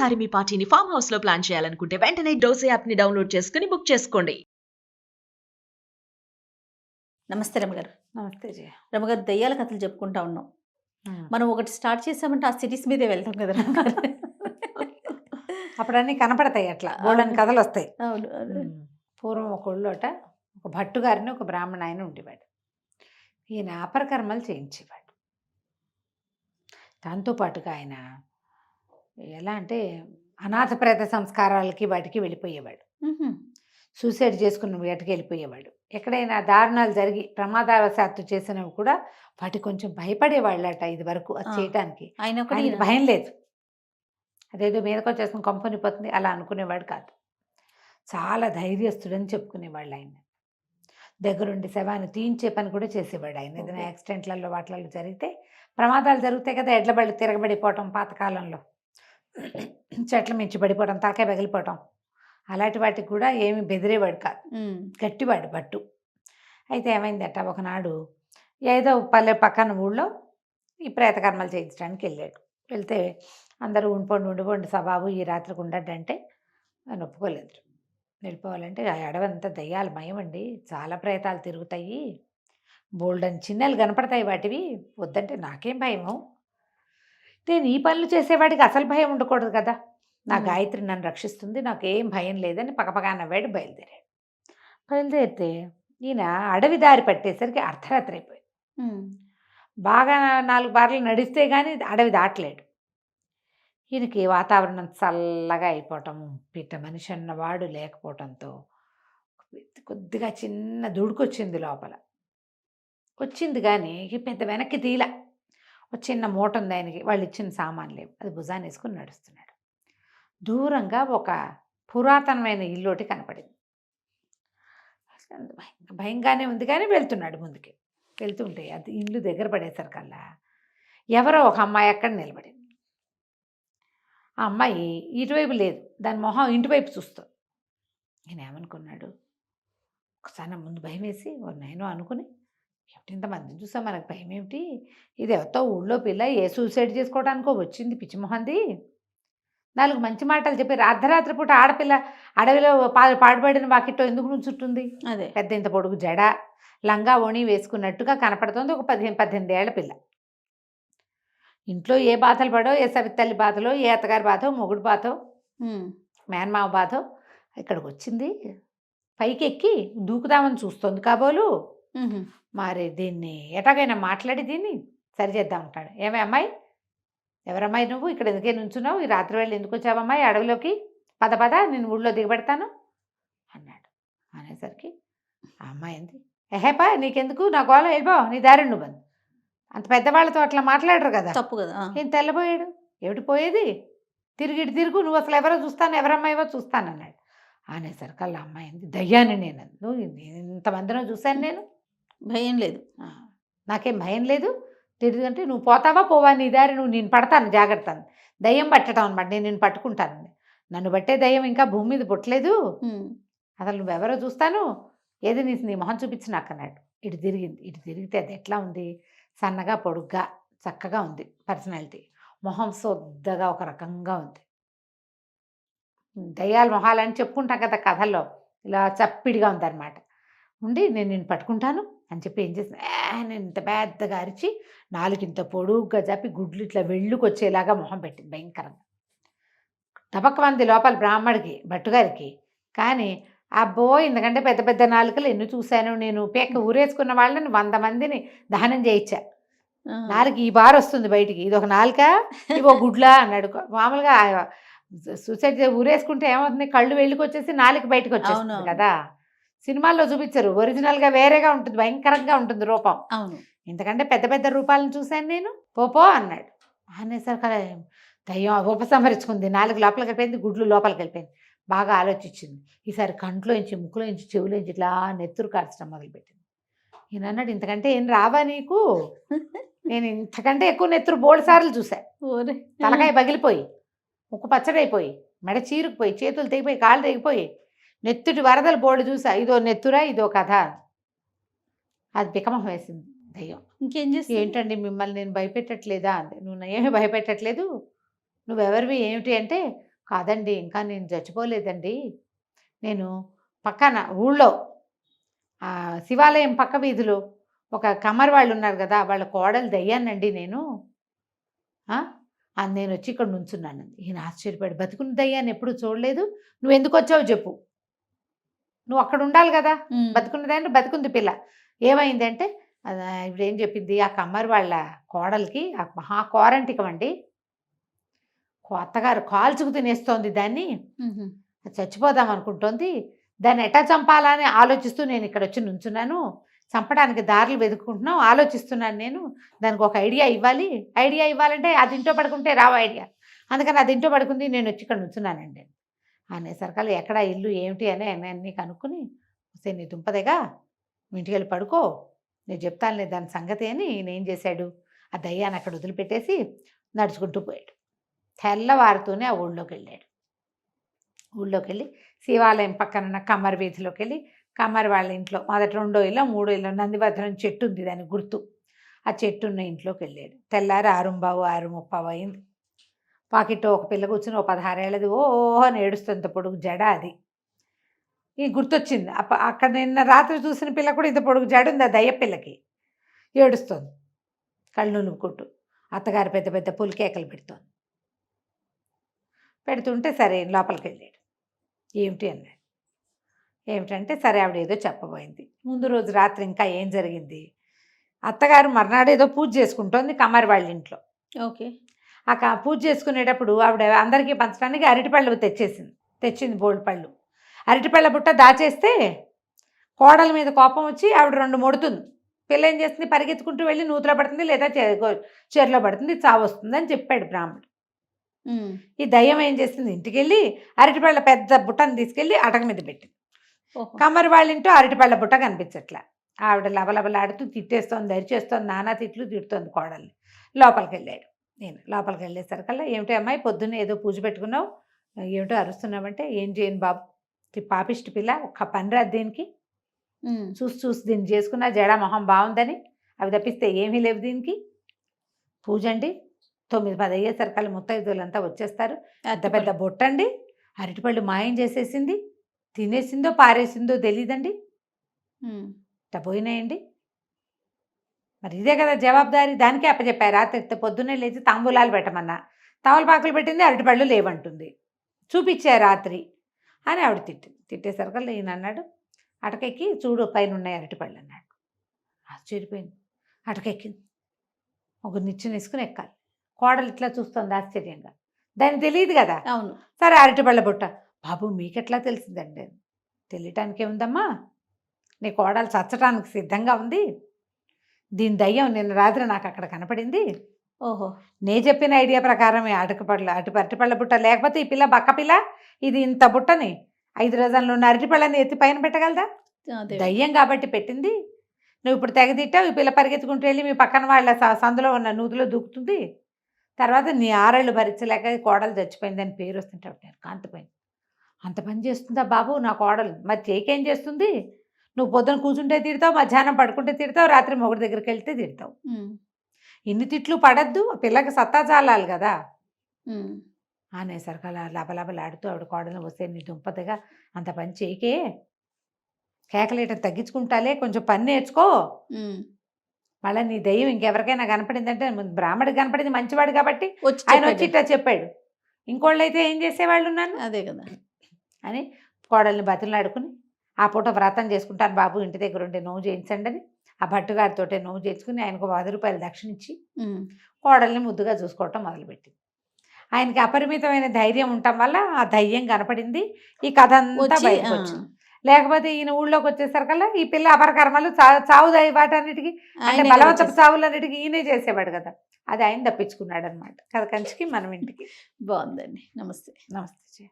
ఈసారి మీ పార్టీని farm house లో ప్లాన్ చేయాలనుకుంటే వెంటనే డోసే యాప్ ని డౌన్లోడ్ చేసుకుని బుక్ చేసుకోండి. నమస్తే రమగారు. నమస్తే జయ. రమగారు, దయ్యాల కథలు చెప్పుకుంటా ఉన్నాం. ఉమ్. మనం ఒకటి స్టార్ట్ చేసామంటే ఆ సిటీస్ మీదే వెళ్తాం కదా రమగారు. అప్పుడు అన్నీ కనపడతాయి, అట్లా బోల్డని కథలు వస్తాయి. అవును అవును. పూర్వం ఒక ఊళ్ళోట ఒక భట్టు గారిని ఒక బ్రాహ్మణ ఆయన ఉండేవాడు. ఈయన అపరకర్మలు చేయించేవాడు. దాంతోపాటుగా ఆయన ఎలా అంటే అనాథ ప్రేత సంస్కారాలకి వాటికి వెళ్ళిపోయేవాడు. మ్హూ. సూసైడ్ చేసుకున్న వేటకి వెళ్ళిపోయేవాడు. ఎక్కడైనా దారుణాలు జరిగి ప్రమాదవశాత్తు చేసినవి కూడా వాటికి కొంచెం భయపడేవాళ్ళట ఇది వరకు అది ఆ. చేయటానికి. ఆయన ఒకటి ఆయనకి భయం లేదు. అదేదో మీదకొచ్చేసుకుని కంపెనీపోతుంది అలా అనుకునేవాడు కాదు. చాలా ధైర్యస్తుడని చెప్పుకునేవాళ్ళు ఆయన. దగ్గరుండి శవాన్ని తీయించే పని కూడా చేసేవాడు ఆయన. ఏదైనా యాక్సిడెంట్లలో వాటిలలో జరిగితే ప్రమాదాలు జరుగుతాయి కదా, ఎడ్ల బళ్ళు తిరగబడిపోవటం, పాతకాలంలో చెట్ల మించి పడిపోవటం, తలకాయ పగిలిపోవటం, అలాంటి వాటికి కూడా ఏమి బెదిరేవాడు కాదు. గట్టివాడు భట్టు. అయితే ఏమైందట, ఒకనాడు ఏదో పల్లె పక్కన ఊళ్ళో ఈ ప్రేతకర్మలు చేయించడానికి వెళ్ళాడు. వెళ్తే అందరూ ఉండిపోండి సబాబు ఈ రాత్రికి ఉండడంటే ఆయన ఒప్పుకోలేదు. వెళ్ళిపోవాలంటే ఆ అడవంతా దయ్యాల భయం అండి, చాలా ప్రేతాలు తిరుగుతాయి, బోల్డని చిన్నలు కనపడతాయి వాటివి, వద్దంటే నాకేం భయము, నేను ఈ పనులు చేసేవాడికి అసలు భయం ఉండకూడదు కదా, నా గాయత్రి నన్ను రక్షిస్తుంది, నాకేం భయం లేదని పక్కపక్క నవ్వాడు. బయలుదేరితే ఈయన అడవి దారి పట్టేసరికి అర్ధరాత్రి అయిపోయింది. బాగా 4 బార్లు నడిస్తే కానీ అడవి దాటలేడు. ఈయనకి వాతావరణం చల్లగా అయిపోవటము, పిట్ట మనిషి అన్నవాడు లేకపోవటంతో కొద్దిగా చిన్న దుడుకొచ్చింది లోపల. వచ్చింది కానీ పెద్ద వెనక్కి తీల. ఒక చిన్న మూట ఉంది ఆయనకి, వాళ్ళు ఇచ్చిన సామాన్లు లేవు, అది భుజాన్ని వేసుకుని నడుస్తున్నాడు. దూరంగా ఒక పురాతనమైన ఇల్లోటి కనపడింది. భయంగానే ఉంది కానీ వెళ్తున్నాడు ముందుకి. వెళ్తుంటే అది ఇల్లు దగ్గర పడేసరికల్లా ఎవరో ఒక అమ్మాయి అక్కడ నిలబడింది. ఆ అమ్మాయి ఇటువైపు లేదు, దాని మొహం ఇంటివైపు చూస్తుంది. నేను ఏమనుకున్నాడు, ఒకసారి ముందు భయం వేసి నేను అనుకుని, ఏమిటి ఇంతమందిని చూసా మనకు భయం ఏమిటి, ఇది ఎవరితో ఊళ్ళో పిల్ల ఏ సూసైడ్ చేసుకోవడానికో వచ్చింది పిచ్చిమొహంది, 4 మంచి మాటలు చెప్పి అర్ధరాత్రి పూట ఆడపిల్ల అడవిలో పాడుపడిన వాకిట్లో ఎందుకు నుంచుంటుంది, అదే పెద్ద ఇంత పొడుగు జడ లంగా ఓణి వేసుకున్నట్టుగా కనపడుతుంది ఒక 15-18 ఏళ్ల పిల్ల. ఇంట్లో ఏ బాధలు పడో, ఏ సవితల్లి బాధలో, ఏ అత్తగారి బాధో, మొగుడు బాధో, మేనమావ బాధో, ఇక్కడికి వచ్చింది పైకి ఎక్కి దూకుదామని చూస్తుంది కాబోలు. మరి దీన్ని ఎటాగైనా మాట్లాడి దీన్ని సరిచేద్దాం అంటాడు. ఏమే అమ్మాయి, ఎవరమ్మాయి నువ్వు, ఇక్కడ ఎందుకే నుంచున్నావు, ఈ రాత్రి వేళ ఎందుకు వచ్చావమ్మాయి అడవిలోకి, పద నేను ఊళ్ళో దిగబెడతాను అన్నాడు. అనేసరికి ఆ అమ్మాయి అంది, ఎహేపా నీకెందుకు, నా గోళ వెళ్ళిపో, నీ దారి నువ్వు అంది. అంత పెద్దవాళ్ళతో అట్లా మాట్లాడరు కదా, తప్పు కదా. ఏం తెల్లబోయాడు, ఏమిటి పోయేది, తిరుగు నువ్వు అసలు ఎవరో చూస్తాను, ఎవరమ్మాయివో చూస్తాను అన్నాడు. అనేసరికి వాళ్ళ అమ్మాయి అంది, దయ్యాన్ని నేను, నువ్వు ఇంతమందిలో చూశాను నేను, భయం లేదు, నాకేం భయం లేదు, తిరిగి నువ్వు పోతావా పోవా, నీ దారి నువ్వు, నేను పడతాను జాగ్రత్త, దయ్యం పట్టడం అనమాట, నేను పట్టుకుంటాను, నన్ను బట్టే దయ్యం ఇంకా భూమి మీద పుట్టలేదు, అసలు నువ్వెవరో చూస్తాను, ఏది నీ మొహం చూపించి నాకు అన్నాడు. ఇటు తిరిగితే అది ఎట్లా ఉంది, సన్నగా పొడుగ్గా చక్కగా ఉంది పర్సనాలిటీ, మొహం సొద్దగా ఒక రకంగా ఉంది. దయ్యాల మొహాలని చెప్పుకుంటాం కదా కథల్లో, ఇలా చప్పిడిగా ఉందన్నమాట. ఉండి నేను పట్టుకుంటాను అని చెప్పి ఏం చేసిన, నేను ఇంత పెద్దగా అరిచి 4 ఇంత పొడుగ్గా చెప్పి గుడ్లు ఇట్లా వెళ్ళుకొచ్చేలాగా మొహం పెట్టింది భయంకరంగా. తపకమంది లోపల బ్రాహ్మడికి భట్టుగారికి. కానీ అబ్బో ఇంతకంటే పెద్ద పెద్ద నాలుకలు ఎన్ని చూశాను నేను, పేక ఊరేసుకున్న వాళ్ళని 100 మందిని దహనం చేయించా, నాలుక ఈ బార్ వస్తుంది బయటికి, ఇది ఒక నాలుక ఇవో గుడ్లా అన్నాడు. మామూలుగా సూసైడ్ ఊరేసుకుంటే ఏమవుతుంది, కళ్ళు వెళ్ళుకొచ్చేసి నాలుక బయటకు వచ్చేస్తుంది కదా, సినిమాల్లో చూపించరు, ఒరిజినల్గా వేరేగా ఉంటుంది, భయంకరంగా ఉంటుంది రూపం. అవును, ఇంతకంటే పెద్ద పెద్ద రూపాలను చూశాను నేను, పోపో అన్నాడు. అనేసరికి దయ్యం ఉపసంహరించుకుంది, నాలుగు లోపలికి వెళ్ళిపోయింది, గుడ్లు లోపలికి వెళ్ళిపోయింది. బాగా ఆలోచించింది. ఈసారి కంట్లోంచి ముక్కులోంచి చెవులోంచి ఇట్లా నెత్తురు కార్చడం మొదలుపెట్టింది. ఈయన అన్నాడు, ఇంతకంటే ఏం రావా నీకు, నేను ఇంతకంటే ఎక్కువ నెత్తురు బోల్డ్ సార్లు చూసా, తలకాయ పగిలిపోయి, ముక్కు పచ్చడైపోయి, మెడ చీరుకుపోయి, చేతులు తెగిపోయి, కాళ్ళు తెగిపోయి, నెత్తుటి వరదలు బోల్డ్ చూసా, ఇదో నెత్తురా ఇదో కథ. అది బికమం వేసింది దయ్యం. ఇంకేం చేసి, ఏంటండి మిమ్మల్ని నేను భయపెట్టట్లేదా అంది. నువ్వు ఏమీ భయపెట్టట్లేదు, నువ్వెవరివి ఏమిటి అంటే, కాదండి ఇంకా నేను చచ్చిపోలేదండి. నేను పక్కన ఊళ్ళో శివాలయం పక్క వీధిలో ఒక కమ్మరి వాళ్ళు ఉన్నారు కదా, వాళ్ళ కోడలు దయ్యానండి నేను. నేను వచ్చి ఇక్కడ నుంచున్నాను. ఈయన ఆశ్చర్యపడి, బతుకున్న దయ్యాన్ని ఎప్పుడు చూడలేదు, నువ్వు ఎందుకు వచ్చావు చెప్పు, నువ్వు అక్కడ ఉండాలి కదా, బతుకున్నదంటే బతుకుంది పిల్ల. ఏమైంది అంటే ఇప్పుడు ఏం చెప్పింది, ఆ కమ్మరి వాళ్ళ కోడలికి మహా కోరంటికం అండి, అత్తగారు కాల్చుకు తినేస్తోంది దాన్ని, చచ్చిపోదాం అనుకుంటోంది, దాన్ని ఎట్టా చంపాలని ఆలోచిస్తూ నేను ఇక్కడ వచ్చి నుంచున్నాను, చంపడానికి దారులు వెతుక్కుంటున్నాం, ఆలోచిస్తున్నాను నేను, దానికి ఒక ఐడియా ఇవ్వాలంటే అది ఇంట్లో పడుకుంటే రావు ఐడియా, అందుకని అది ఇంట్లో పడుకుంది, నేను వచ్చి ఇక్కడ నుంచున్నానండి అనేసరికల్లా ఎక్కడ ఇల్లు ఏమిటి అని అన్నీ కనుక్కుని, వస్తే నీ దుంపదేగా మీ ఇంటికి వెళ్ళి పడుకో, నేను చెప్తానులే దాని సంగతి అని నేనేం చేశాడు, ఆ దయ్యాన్ని అక్కడ వదిలిపెట్టేసి నడుచుకుంటూ పోయాడు. తెల్లవారుతూనే ఆ ఊళ్ళోకి వెళ్ళాడు. ఊళ్ళోకి వెళ్ళి శివాలయం పక్కన ఉన్న కమ్మరి వీధిలోకి వెళ్ళి, కమ్మరి వాళ్ళ ఇంట్లో మొదటి 2వ ఇల్లు 3వ ఇల్లు నందిభద్రం చెట్టు ఉంది దానికి గుర్తు, ఆ చెట్టు ఉన్న ఇంట్లోకి వెళ్ళాడు. తెల్లారి 6:30 అయింది. పాకెట్ ఒక పిల్ల కూర్చుని, ఓ 16 ఏళ్ళది, ఓహో అని ఏడుస్తుంది, పొడుగు జడ అది. ఈ గుర్తొచ్చింది, అక్కడ నిన్న రాత్రి చూసిన పిల్ల కూడా ఇంత పొడుగు జడ ఉంది, ఆ దయ్య పిల్లకి. ఏడుస్తుంది కళ్ళు నులుపుకుంటూ, అత్తగారు పెద్ద పెద్ద పులికేకలు పెడుతుంటే సరే లోపలికి వెళ్ళాడు. ఏమిటి అన్నాడు. ఏమిటంటే సరే ఆవిడ ఏదో చెప్పబోయింది. ముందు రోజు రాత్రి ఇంకా ఏం జరిగింది, అత్తగారు మర్నాడు ఏదో పూజ చేసుకుంటోంది కమ్మరి వాళ్ళ ఇంట్లో. ఓకే. ఆ పూజ చేసుకునేటప్పుడు ఆవిడ అందరికీ పంచడానికి అరటిపళ్ళు తెచ్చింది బోల్డ్ పళ్ళు. అరటిపళ్ళ బుట్ట దాచేస్తే కోడల మీద కోపం వచ్చి ఆవిడ 2 మొడుతుంది. పిల్ల ఏం చేస్తుంది, పరిగెత్తుకుంటూ వెళ్ళి నూతిలో పడుతుంది, లేదా చెరులో పడుతుంది, చావు వస్తుంది అని చెప్పాడు బ్రాహ్మణుడు. ఈ దయ్యం ఏం చేస్తుంది, ఇంటికి వెళ్ళి అరటిపళ్ళ పెద్ద బుట్టను తీసుకెళ్ళి అటక మీద పెట్టింది. కమ్మరి వాళ్ళ ఇంట్లో అరటిపళ్ళ బుట్ట కనిపించట్లా. ఆవిడ లబలబలాడుతూ తిట్టేస్తోంది, దరిచేస్తోంది, నానా తిట్లు తిడుతోంది కోడల్ని. లోపలికి వెళ్ళాడు. నేను లోపలికి వెళ్ళేసరికల్లా, ఏమిటి అమ్మాయి పొద్దున్నే ఏదో పూజ పెట్టుకున్నావు, ఏమిటో అరుస్తున్నావంటే, ఏం చేయను బాబు, పాపిష్టి పిల్ల, ఒక్క పని రాదు దీనికి, చూసి దీన్ని చేసుకున్నా జడ మొహం బాగుందని, అవి తప్పిస్తే ఏమీ లేవు దీనికి, పూజ అండి 9-10 అయ్యేసరికల్లా ముత్తైదులంతా వచ్చేస్తారు, పెద్ద పెద్ద బొట్టండి, అరటిపళ్ళు మాయం చేసేసింది, తినేసిందో పారేసిందో తెలీదండి, పోయినాయండి. మరి ఇదే కదా జవాబుదారీ, దానికే అప్పచెప్పారు. రాత్రి పొద్దున్నే లేచి తాంబూలాలు పెట్టమన్నా, తమలపాకులు పెట్టింది, అరటిపళ్ళు లేవంటుంది, చూపించారు రాత్రి అని ఆవిడ తిట్టేసరికల్లా ఈయన అన్నాడు, అటకెక్కి చూడు పైన ఉన్నాయి అరటిపళ్ళు అన్నాడు. ఆశ్చర్యపోయింది. అటకెక్కింది, ఒక నిచ్చెన వేసుకుని ఎక్కాలి. కోడలు ఇట్లా చూస్తుంది ఆశ్చర్యంగా, దానికి తెలియదు కదా. అవును. సరే అరటిపళ్ళ బుట్ట, బాబు మీకెట్లా తెలిసిందండి, తెలియటానికే ఉందమ్మా, నీ కోడలు చచ్చటానికి సిద్ధంగా ఉంది, దీని దయ్యం నిన్న రాత్రి నాకు అక్కడ కనపడింది, ఓహో, నే చెప్పిన ఐడియా ప్రకారమే అరటిపళ్ళ బుట్ట, లేకపోతే ఈ పిల్ల బక్క పిల్ల ఇది ఇంత బుట్టని 5 రోజుల్లో ఉన్న అరటిపళ్ళని ఎత్తి పైన పెట్టగలదా, దయ్యం కాబట్టి పెట్టింది. నువ్వు ఇప్పుడు తెగదిట్టావు, ఈ పిల్ల పరిగెత్తుకుంటూ వెళ్ళి మీ పక్కన వాళ్ళ సందులో ఉన్న నూతిలో దూకుతుంది, తర్వాత నీ 6 ఏళ్ళు భరించలేక కోడలు చచ్చిపోయిందని పేరు వస్తుంటావు, కాంతిపోయింది. అంత పని చేస్తుందా బాబు నా కోడలు, మరి చేయకేం చేస్తుంది, నువ్వు పొద్దున కూర్చుంటే తిడతావు, మధ్యాహ్నం పడుకుంటే తిడతావు, రాత్రి మొగుడి దగ్గరికి వెళ్తే తిడతావు, ఇన్ని తిట్లు పడద్దు, పిల్లకి సత్తా చాలాలి కదా అనేసరికి అలా లబలబలాడుతూ ఆవిడ కోడలు వస్తే, నీ దుంపతగా అంత పని చేయకే, కేకలేయటం తగ్గించుకుంటాలే, కొంచెం పని నేర్చుకో, మళ్ళీ నీ దయ్యం ఇంకెవరికైనా కనపడిందంటే, బ్రాహ్మడికి కనపడింది మంచివాడు కాబట్టి ఆయన వచ్చి ఇట్లా చెప్పాడు, ఇంకోళ్ళు అయితే ఏం చేసేవాళ్ళు ఉన్నాను, అదే కదా అని కోడల్ని బతిలాడుకుని, ఆ పూట వ్రతం చేసుకుంటాను బాబు, ఇంటి దగ్గర ఉంటే నోవు చేయించండి అని ఆ భట్టుగారితో నోవు చేయించుకుని ఆయనకు 10 రూపాయలు దక్షిణ ఇచ్చి కోడల్ని ముద్దుగా చూసుకోవటం మొదలుపెట్టింది. ఆయనకి అపరిమితమైన ధైర్యం ఉండటం వల్ల ఆ ధైర్యం కనపడింది, ఈ కథ అంతా బయటకు వచ్చింది. లేకపోతే ఈయన ఊళ్ళోకి వచ్చేసరికల్లా ఈ పిల్ల అపరకర్మలు చావు వాటన్నిటికీ, అంటే బలవంతపు చావులన్నిటికీ ఈయనే చేసేవాడు కదా, అది ఆయన తప్పించుకున్నాడు అనమాట. కథ కంచికి మనం ఇంటికి. బాగుందండి. నమస్తే. నమస్తే.